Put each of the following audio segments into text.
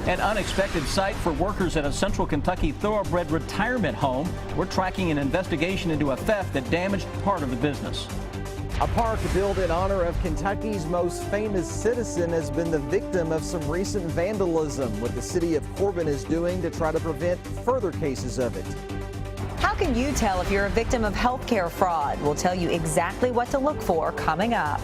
An unexpected sight for workers at a Central Kentucky thoroughbred retirement home. We're tracking an investigation into a theft that damaged part of the business. A park built in honor of Kentucky's most famous citizen has been the victim of some recent vandalism. What the city of Corbin is doing to try to prevent further cases of it. How can you tell if you're a victim of healthcare fraud? We'll tell you exactly what to look for coming up.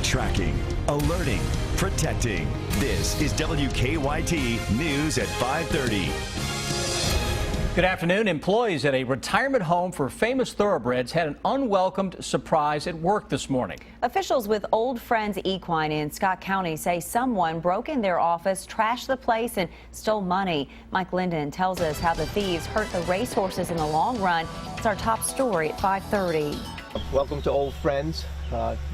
Tracking, alerting, protecting. This is WKYT News at 5:30. Good afternoon. Employees at a retirement home for famous thoroughbreds had an unwelcomed surprise at work this morning. Officials with Old Friends Equine in Scott County say someone broke in their office, trashed the place, and stole money. Mike Linden tells us how the thieves hurt the racehorses in the long run. It's our top story at 5:30. Welcome to Old Friends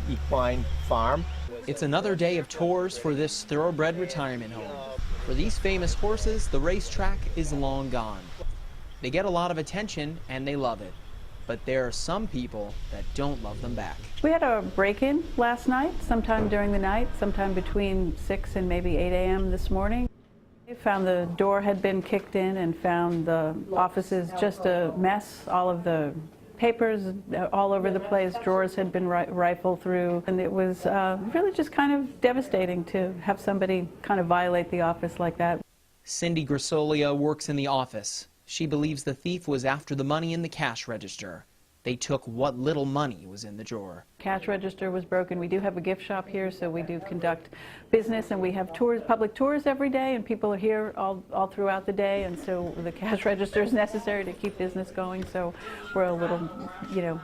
Equine Farm. It's another day of tours for this thoroughbred retirement home. For these famous horses, the racetrack is long gone. They get a lot of attention and they love it. But there are some people that don't love them back. We had a break-in last night, sometime during the night, sometime between 6 and maybe 8 a.m. this morning. We found the door had been kicked in and found the offices just a mess. All of the papers all over the place, drawers had been rifled through, and it was really just kind of devastating to have somebody kind of violate the office like that. Cindy Grisolia works in the office. She believes the thief was after the money in the cash register. They took what little money was in the drawer. Cash register was broken. We do have a gift shop here, so we do conduct business, and we have tours, public tours every day, and people are here all throughout the day, and so the cash register is necessary to keep business going, so we're a little,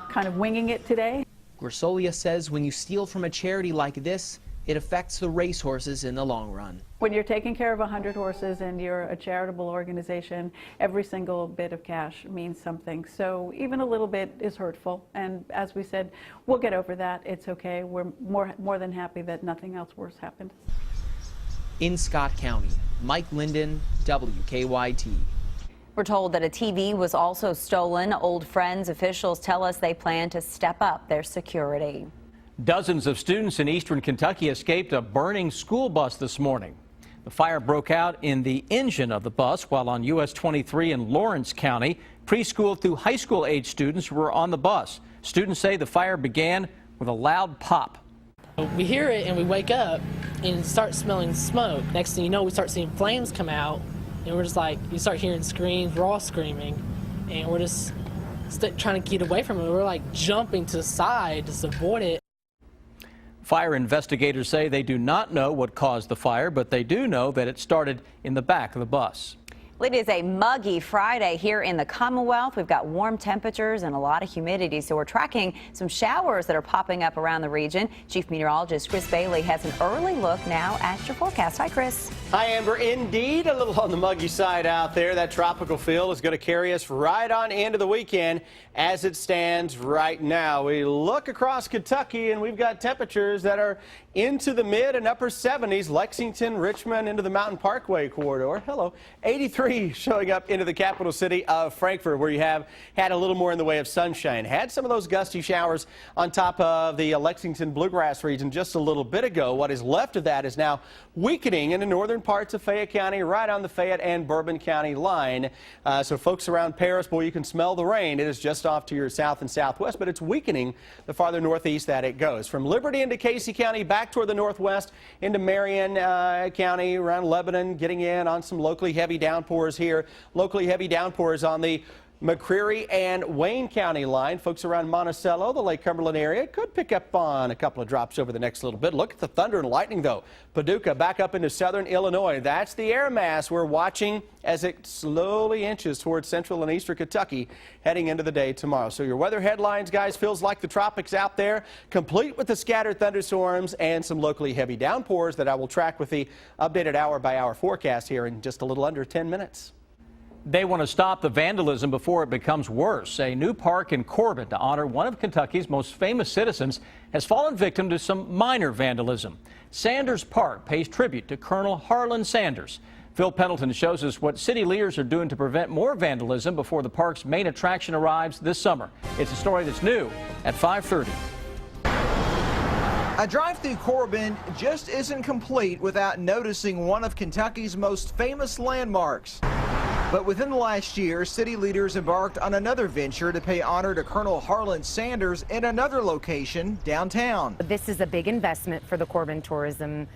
kind of winging it today. Grisolia says when you steal from a charity like this, it affects the racehorses in the long run. When you're taking care of 100 horses and you're a charitable organization, every single bit of cash means something. So even a little bit is hurtful. And as we said, we'll get over that. It's okay. We're more than happy that nothing else worse happened. In Scott County, Mike Linden, WKYT. We're told that a TV was also stolen. Old Friends officials tell us they plan to step up their security. Dozens of students in eastern Kentucky escaped a burning school bus this morning. The fire broke out in the engine of the bus while on US 23 in Lawrence County. Preschool through high school age students were on the bus. Students say the fire began with a loud pop. We hear it and we wake up and start smelling smoke. Next thing you know, we start seeing flames come out, and we're just like, you start hearing screams, we're all screaming, and we're just trying to get away from it. We're like jumping to the side to avoid it. Fire investigators say they do not know what caused the fire, but they do know that it started in the back of the bus. It is a muggy Friday here in the Commonwealth. We've got warm temperatures and a lot of humidity, so we're tracking some showers that are popping up around the region. Chief Meteorologist Chris Bailey has an early look now at your forecast. Hi, Chris. Hi, Amber. Indeed, a little on the muggy side out there. That tropical feel is going to carry us right on into the weekend as it stands right now. We look across Kentucky and we've got temperatures that are into the mid and upper 70s. Lexington, Richmond, into the Mountain Parkway corridor. Hello. 83 showing up into the capital city of Frankfort, where you have had a little more in the way of sunshine. Had some of those gusty showers on top of the Lexington Bluegrass region just a little bit ago. What is left of that is now weakening in the northern parts of Fayette County, right on the Fayette and Bourbon County line. So folks around Paris, boy, you can smell the rain. It is just off to your south and southwest, but it's weakening the farther northeast that it goes. From Liberty into Casey County, back toward the northwest into Marion County, around Lebanon, getting in on some locally heavy downpours here. Locally heavy downpours on the McCreary and Wayne County line. Folks around Monticello, the Lake Cumberland area, could pick up on a couple of drops over the next little bit. Look at the thunder and lightning, though. Paducah back up into southern Illinois. That's the air mass we're watching as it slowly inches towards central and eastern Kentucky heading into the day tomorrow. So your weather headlines, guys, feels like the tropics out there, complete with the scattered thunderstorms and some locally heavy downpours that I will track with the updated hour-by-hour forecast here in just a little under 10 minutes. They want to stop the vandalism before it becomes worse. A new park in Corbin to honor one of Kentucky's most famous citizens has fallen victim to some minor vandalism. Sanders Park pays tribute to Colonel Harlan Sanders. Phil Pendleton shows us what city leaders are doing to prevent more vandalism before the park's main attraction arrives this summer. It's a story that's new at 5:30. A drive through Corbin just isn't complete without noticing one of Kentucky's most famous landmarks. But within the last year, city leaders embarked on another venture to pay honor to Colonel Harlan Sanders in another location downtown. This is a big investment for the Corbin Tourism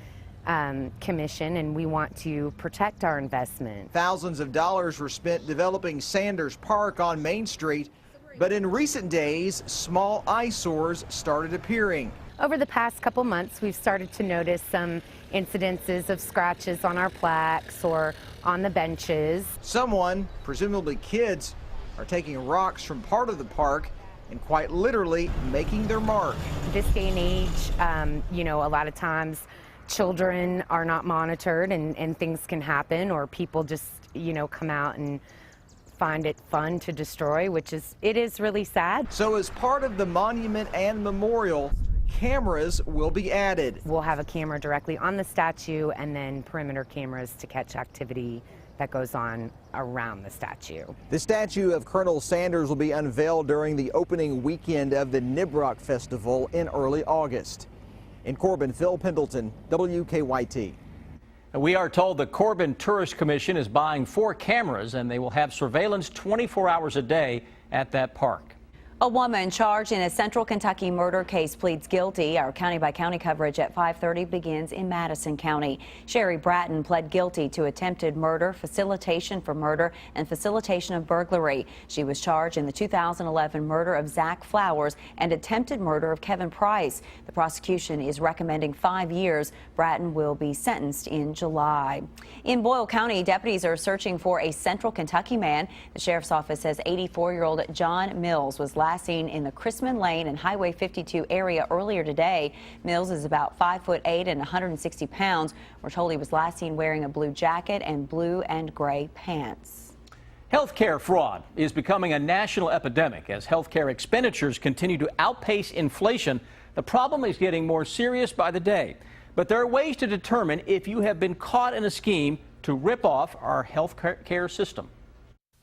Commission, and we want to protect our investment. Thousands of dollars were spent developing Sanders Park on Main Street, but in recent days, small eyesores started appearing. Over the past couple months, we've started to notice some incidences of scratches on our plaques or on the benches. Someone, presumably kids, are taking rocks from part of the park and quite literally making their mark. This day and age, you know, a lot of times children are not monitored and things can happen, or people just, you know, come out and find it fun to destroy, it is really sad. So as part of the monument and memorial, cameras will be added. We'll have a camera directly on the statue and then perimeter cameras to catch activity that goes on around the statue. The statue of Colonel Sanders will be unveiled during the opening weekend of the Nibrock Festival in early August. In Corbin, Phil Pendleton, WKYT. We are told the Corbin Tourist Commission is buying 4 cameras, and they will have surveillance 24 hours a day at that park. A woman charged in a Central Kentucky murder case pleads guilty. Our county-by-county coverage at 5:30 begins in Madison County. Sherry Bratton pled guilty to attempted murder, facilitation for murder, and facilitation of burglary. She was charged in the 2011 murder of Zach Flowers and attempted murder of Kevin Price. The prosecution is recommending 5 years. Bratton will be sentenced in July. In Boyle County, deputies are searching for a Central Kentucky man. The sheriff's office says 84-year-old John Mills was last seen in the Chrisman Lane and Highway 52 area earlier today. Mills is about 5'8" and 160 pounds. We're told he was last seen wearing a blue jacket and blue and gray pants. Healthcare fraud is becoming a national epidemic as healthcare expenditures continue to outpace inflation. The problem is getting more serious by the day. But there are ways to determine if you have been caught in a scheme to rip off our healthcare system.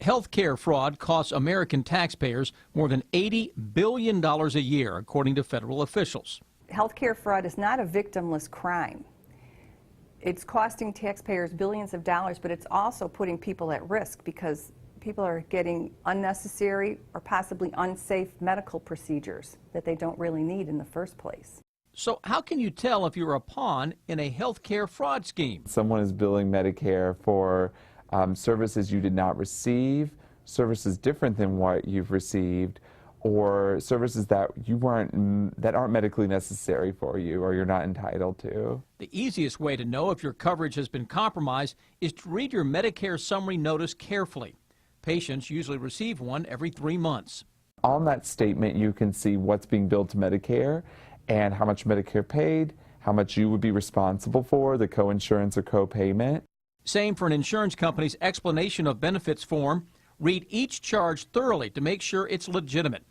Healthcare fraud costs American taxpayers more than $80 billion a year, according to federal officials. Healthcare fraud is not a victimless crime. It's costing taxpayers billions of dollars, but it's also putting people at risk because people are getting unnecessary or possibly unsafe medical procedures that they don't really need in the first place. So how can you tell if you're a pawn in a healthcare fraud scheme? Someone is billing Medicare for services you did not receive, services different than what you've received, or services that aren't medically necessary for you or you're not entitled to. The easiest way to know if your coverage has been compromised is to read your Medicare summary notice carefully. Patients usually receive one every 3 months. On that statement, you can see what's being billed to Medicare and how much Medicare paid, how much you would be responsible for, the co-insurance or co-payment. Same for an insurance company's explanation of benefits form. Read each charge thoroughly to make sure it's legitimate.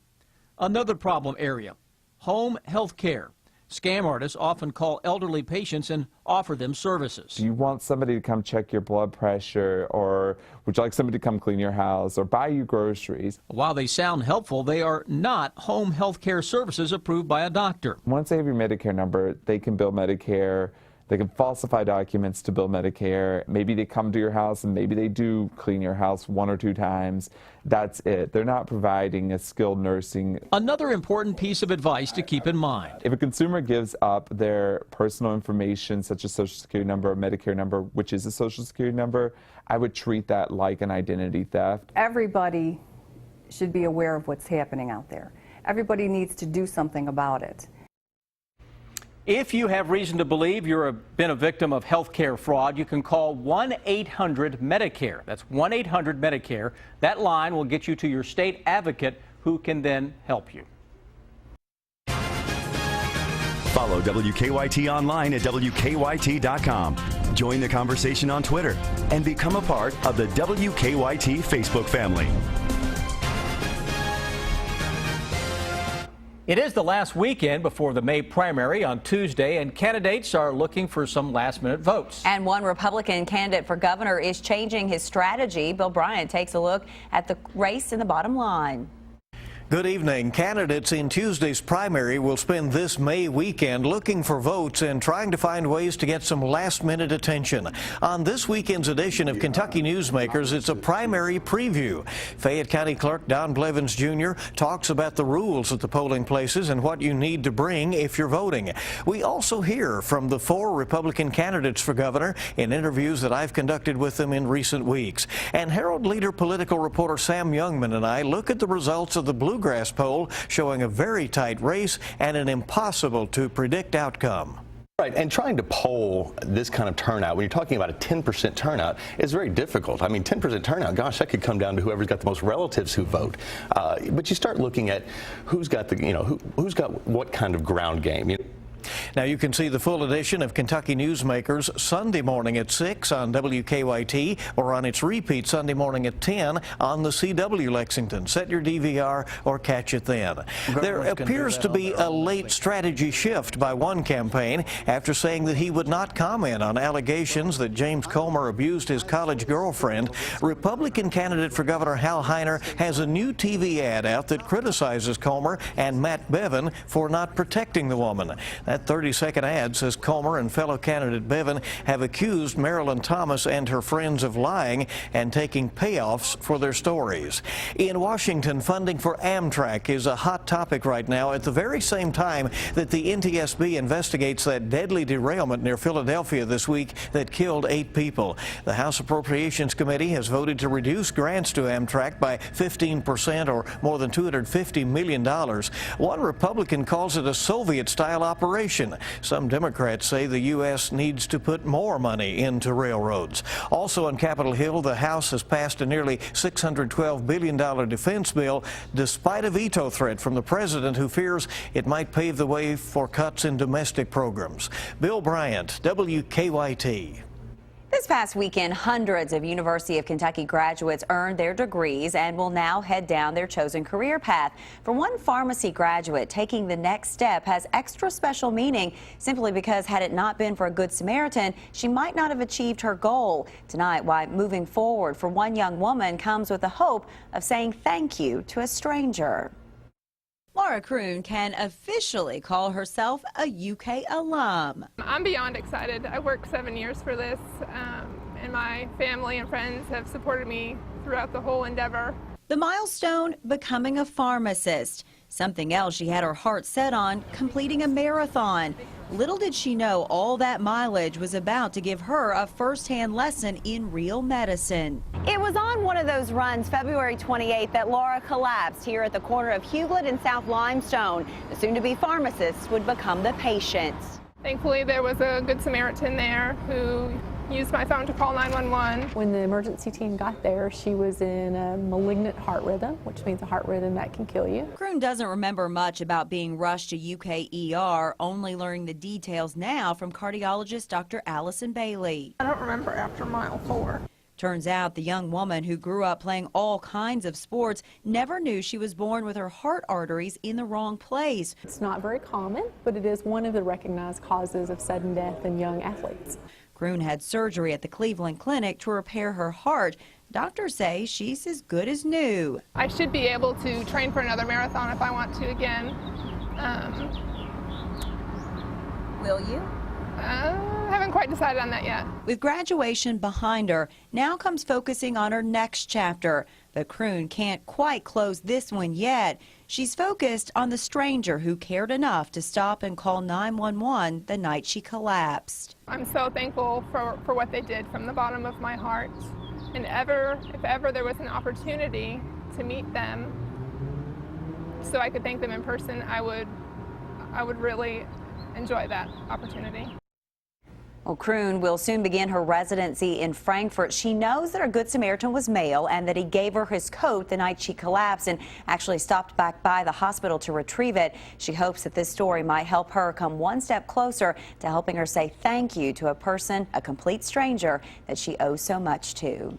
Another problem area, home health care. Scam artists often call elderly patients and offer them services. Do you want somebody to come check your blood pressure, or would you like somebody to come clean your house or buy you groceries? While they sound helpful, they are not home health care services approved by a doctor. Once they have your Medicare number, they can bill Medicare. They can falsify documents to bill Medicare. Maybe they come to your house and maybe they do clean your house 1 or 2 times. That's it. They're not providing a skilled nursing. Another important piece of advice to keep in mind. If a consumer gives up their personal information, such as Social Security number or Medicare number, which is a Social Security number, I would treat that like an identity theft. Everybody should be aware of what's happening out there. Everybody needs to do something about it. If you have reason to believe you've been a victim of health care fraud, you can call 1-800-MEDICARE. That's 1-800-MEDICARE. That line will get you to your state advocate, who can then help you. Follow WKYT online at WKYT.com. Join the conversation on Twitter and become a part of the WKYT Facebook family. It is the last weekend before the May primary on Tuesday, and candidates are looking for some last-minute votes. And one Republican candidate for governor is changing his strategy. Bill Bryant takes a look at the race in the bottom line. Good evening. Candidates in Tuesday's primary will spend this May weekend looking for votes and trying to find ways to get some last-minute attention. On this weekend's edition of Kentucky Newsmakers, it's a primary preview. Fayette County Clerk Don Blevins Jr. talks about the rules at the polling places and what you need to bring if you're voting. We also hear from the 4 Republican candidates for governor in interviews that I've conducted with them in recent weeks. And Herald Leader political reporter Sam Youngman and I look at the results of the Bluegrass poll showing a very tight race and an impossible to predict outcome. Right, and trying to poll this kind of turnout, when you're talking about a 10% turnout, is very difficult. I mean, 10% turnout, gosh, that could come down to whoever's got the most relatives who vote. But you start looking at who's got the, who's got what kind of ground game. Now you can see the full edition of Kentucky Newsmakers Sunday morning at 6 on WKYT or on its repeat Sunday morning at 10 on the CW Lexington. Set your DVR or catch it then. There appears to be a late strategy shift by one campaign after saying that he would not comment on allegations that James Comer abused his college girlfriend. Republican candidate for governor Hal Heiner has a new TV ad out that criticizes Comer and Matt Bevin for not protecting the woman. That 30-second ad says Comer and fellow candidate Bevin have accused Marilyn Thomas and her friends of lying and taking payoffs for their stories. In Washington, funding for Amtrak is a hot topic right now at the very same time that the NTSB investigates that deadly derailment near Philadelphia this week that killed 8 people. The House Appropriations Committee has voted to reduce grants to Amtrak by 15% or more than $250 million. One Republican calls it a Soviet-style operation. Some Democrats say the U.S. needs to put more money into railroads. Also on Capitol Hill, the House has passed a nearly $612 billion defense bill despite a veto threat from the president who fears it might pave the way for cuts in domestic programs. Bill Bryant, WKYT. This past weekend, hundreds of University of Kentucky graduates earned their degrees and will now head down their chosen career path. For one pharmacy graduate, taking the next step has extra special meaning simply because had it not been for a Good Samaritan, she might not have achieved her goal. Tonight, why moving forward for one young woman comes with the hope of saying thank you to a stranger. Laura Kroon can officially call herself a UK alum. I'm beyond excited. I worked 7 years for this, and my family and friends have supported me throughout the whole endeavor. The milestone, becoming a pharmacist. Something else she had her heart set on, completing a marathon. Little did she know all that mileage was about to give her a first-hand lesson in real medicine. It was on one of those runs February 28th that Laura collapsed here at the corner of Hughlett and South Limestone. The soon-to-be pharmacist would become the patient. Thankfully, there was a Good Samaritan there who used my phone to call 911. When the emergency team got there, she was in a malignant heart rhythm, which means a heart rhythm that can kill you. Kroon doesn't remember much about being rushed to UK ER, only learning the details now from cardiologist Dr. Allison Bailey. I don't remember after mile 4. Turns out the young woman who grew up playing all kinds of sports never knew she was born with her heart arteries in the wrong place. It's not very common, but it is one of the recognized causes of sudden death in young athletes. Kroon had surgery at the Cleveland Clinic to repair her heart. Doctors say she's as good as new. I should be able to train for another marathon if I want to again. Will you? I haven't quite decided on that yet. With graduation behind her, now comes focusing on her next chapter. But Kroon can't quite close this one yet. She's focused on the stranger who cared enough to stop and call 911 the night she collapsed. I'm so thankful for what they did from the bottom of my heart. And if ever there was an opportunity to meet them so I could thank them in person, I would really enjoy that opportunity. Well, Kroon will soon begin her residency in Frankfort. She knows that her Good Samaritan was male and that he gave her his coat the night she collapsed and actually stopped back by the hospital to retrieve it. She hopes that this story might help her come one step closer to helping her say thank you to a person, a complete stranger, that she owes so much to.